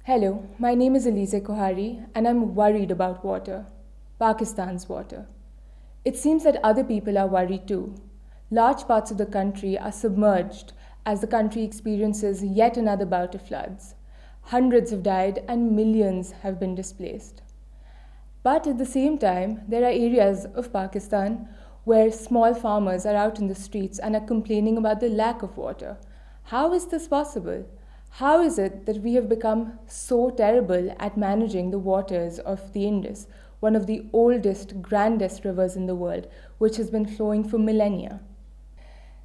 Hello, my name is Elise Kohari, and I'm worried about water, Pakistan's water. It seems that other people are worried too. Large parts of the country are submerged as the country experiences yet another bout of floods. Hundreds have died and millions have been displaced. But at the same time, there are areas of Pakistan where small farmers are out in the streets and are complaining about the lack of water. How is this possible? How is it that we have become so terrible at managing the waters of the Indus, one of the oldest, grandest rivers in the world, which has been flowing for millennia?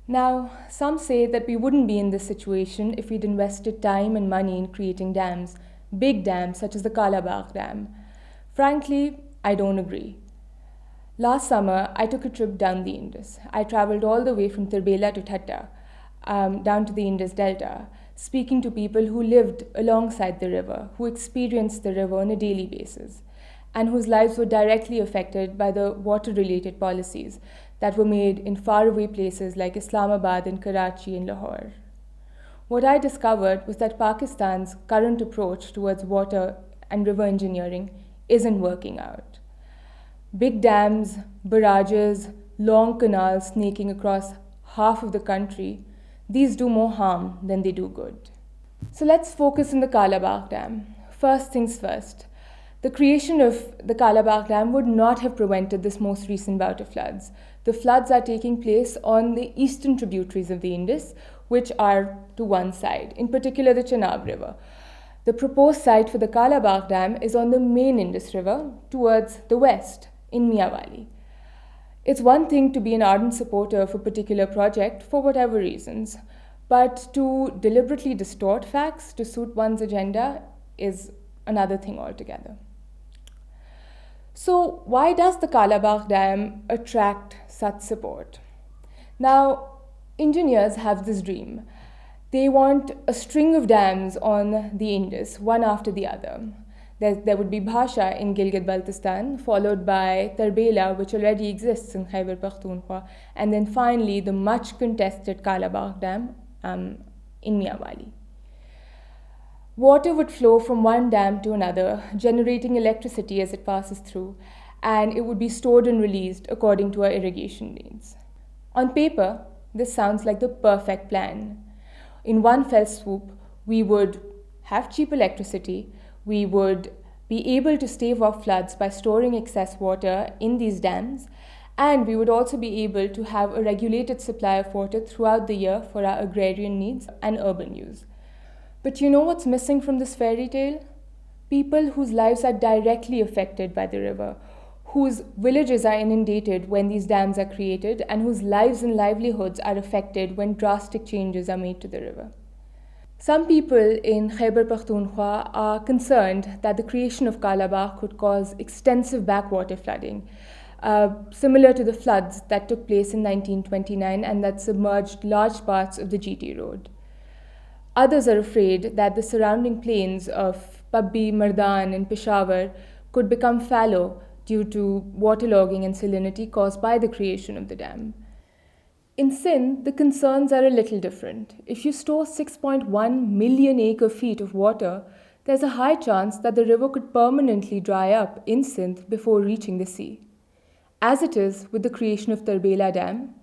Now, some say that we wouldn't be in this situation if we'd invested time and money in creating dams, big dams such as the Kalabagh Dam. Frankly, I don't agree. Last summer, I took a trip down the Indus. I traveled all the way from Tirbela to Thatta, down to the Indus Delta, speaking to people who lived alongside the river, who experienced the river on a daily basis, and whose lives were directly affected by the water related policies that were made in faraway places like Islamabad and Karachi and Lahore. What I discovered was that Pakistan's current approach towards water and river engineering isn't working out. Big dams, barrages, long canals snaking across half of the country, these do more harm than they do good. So let's focus on the Kalabagh Dam. First things first. The creation of the Kalabagh Dam would not have prevented this most recent bout of floods. The floods are taking place on the eastern tributaries of the Indus, which are to one side, in particular the Chenab River. The proposed site for the Kalabagh Dam is on the main Indus River towards the west in Miawali. It's one thing to be an ardent supporter of a particular project for whatever reasons, but to deliberately distort facts to suit one's agenda is another thing altogether. So, why does the Kalabagh Dam attract such support? Now, engineers have this dream. They want a string of dams on the Indus, one after the other. There would be Bhasha in Gilgit-Baltistan, followed by Tarbela, which already exists in Khyber Pakhtunkhwa, and then finally the much contested Kalabagh Dam in Miawali. Water would flow from one dam to another, generating electricity as it passes through, and it would be stored and released according to our irrigation needs. On paper, this sounds like the perfect plan. In one fell swoop, we would have cheap electricity, we would be able to stave off floods by storing excess water in these dams, and we would also be able to have a regulated supply of water throughout the year for our agrarian needs and urban use. But you know what's missing from this fairy tale? People whose lives are directly affected by the river, whose villages are inundated when these dams are created, and whose lives and livelihoods are affected when drastic changes are made to the river. Some people in Khyber Pakhtunkhwa are concerned that the creation of Kalabagh could cause extensive backwater flooding, similar to the floods that took place in 1929 and that submerged large parts of the GT road. Others are afraid that the surrounding plains of Pabbi, Mardan, and Peshawar could become fallow due to waterlogging and salinity caused by the creation of the dam. In Sindh, the concerns are a little different. If you store 6.1 million acre-feet of water, there's a high chance that the river could permanently dry up in Sindh before reaching the sea. As it is with the creation of Tarbela Dam,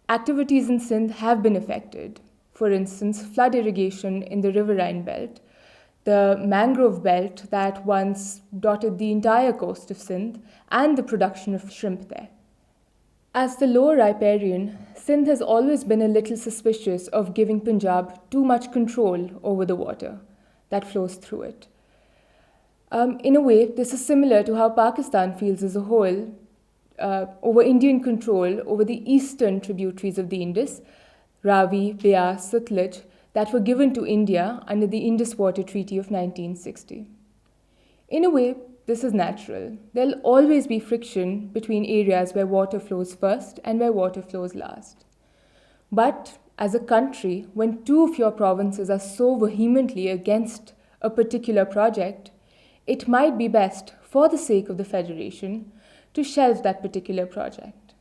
activities in Sindh have been affected. For instance, flood irrigation in the riverine belt, the mangrove belt that once dotted the entire coast of Sindh, and the production of shrimp there. As the lower riparian, Sindh has always been a little suspicious of giving Punjab too much control over the water that flows through it. In a way, this is similar to how Pakistan feels as a whole over Indian control over the eastern tributaries of the Indus, Ravi, Beas, Sutlej, that were given to India under the Indus Water Treaty of 1960. In a way, this is natural. There'll always be friction between areas where water flows first and where water flows last. But as a country, when two of your provinces are so vehemently against a particular project, it might be best, for the sake of the Federation, to shelve that particular project.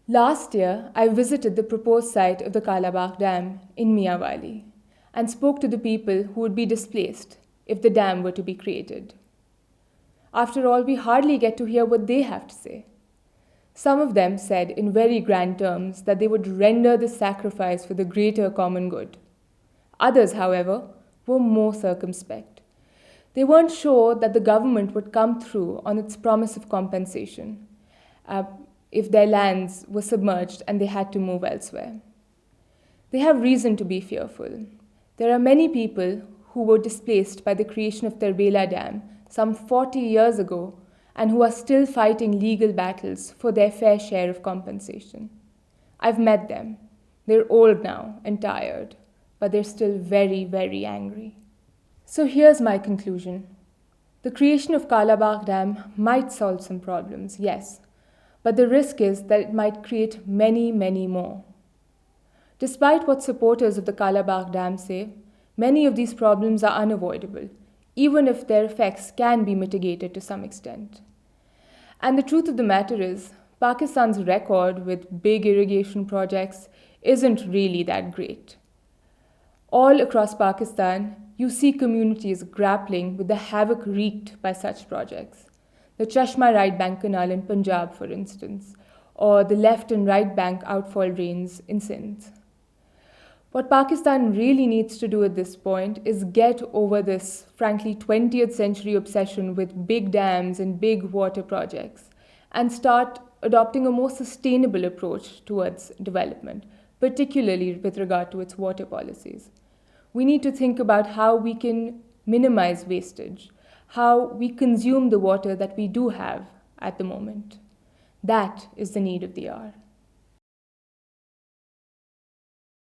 Last year, I visited the proposed site of the Kalabagh Dam in Miawali and spoke to the people who would be displaced if the dam were to be created. After all, we hardly get to hear what they have to say. Some of them said in very grand terms that they would render this sacrifice for the greater common good. Others, however, were more circumspect. They weren't sure that the government would come through on its promise of compensation if their lands were submerged and they had to move elsewhere. They have reason to be fearful. There are many people who were displaced by the creation of Tarbela Dam some 40 years ago and who are still fighting legal battles for their fair share of compensation. I've met them. They're old now and tired, but they're still very, very angry. So here's my conclusion. The creation of Kalabagh Dam might solve some problems, yes, but the risk is that it might create many, many more. Despite what supporters of the Kalabagh Dam say, many of these problems are unavoidable, even if their effects can be mitigated to some extent. And the truth of the matter is, Pakistan's record with big irrigation projects isn't really that great. All across Pakistan, you see communities grappling with the havoc wreaked by such projects. The Chashma Right Bank Canal in Punjab, for instance, or the left and right bank outfall drains in Sindh. What Pakistan really needs to do at this point is get over this, frankly, 20th century obsession with big dams and big water projects and start adopting a more sustainable approach towards development, particularly with regard to its water policies. We need to think about how we can minimize wastage, how we consume the water that we do have at the moment. That is the need of the hour.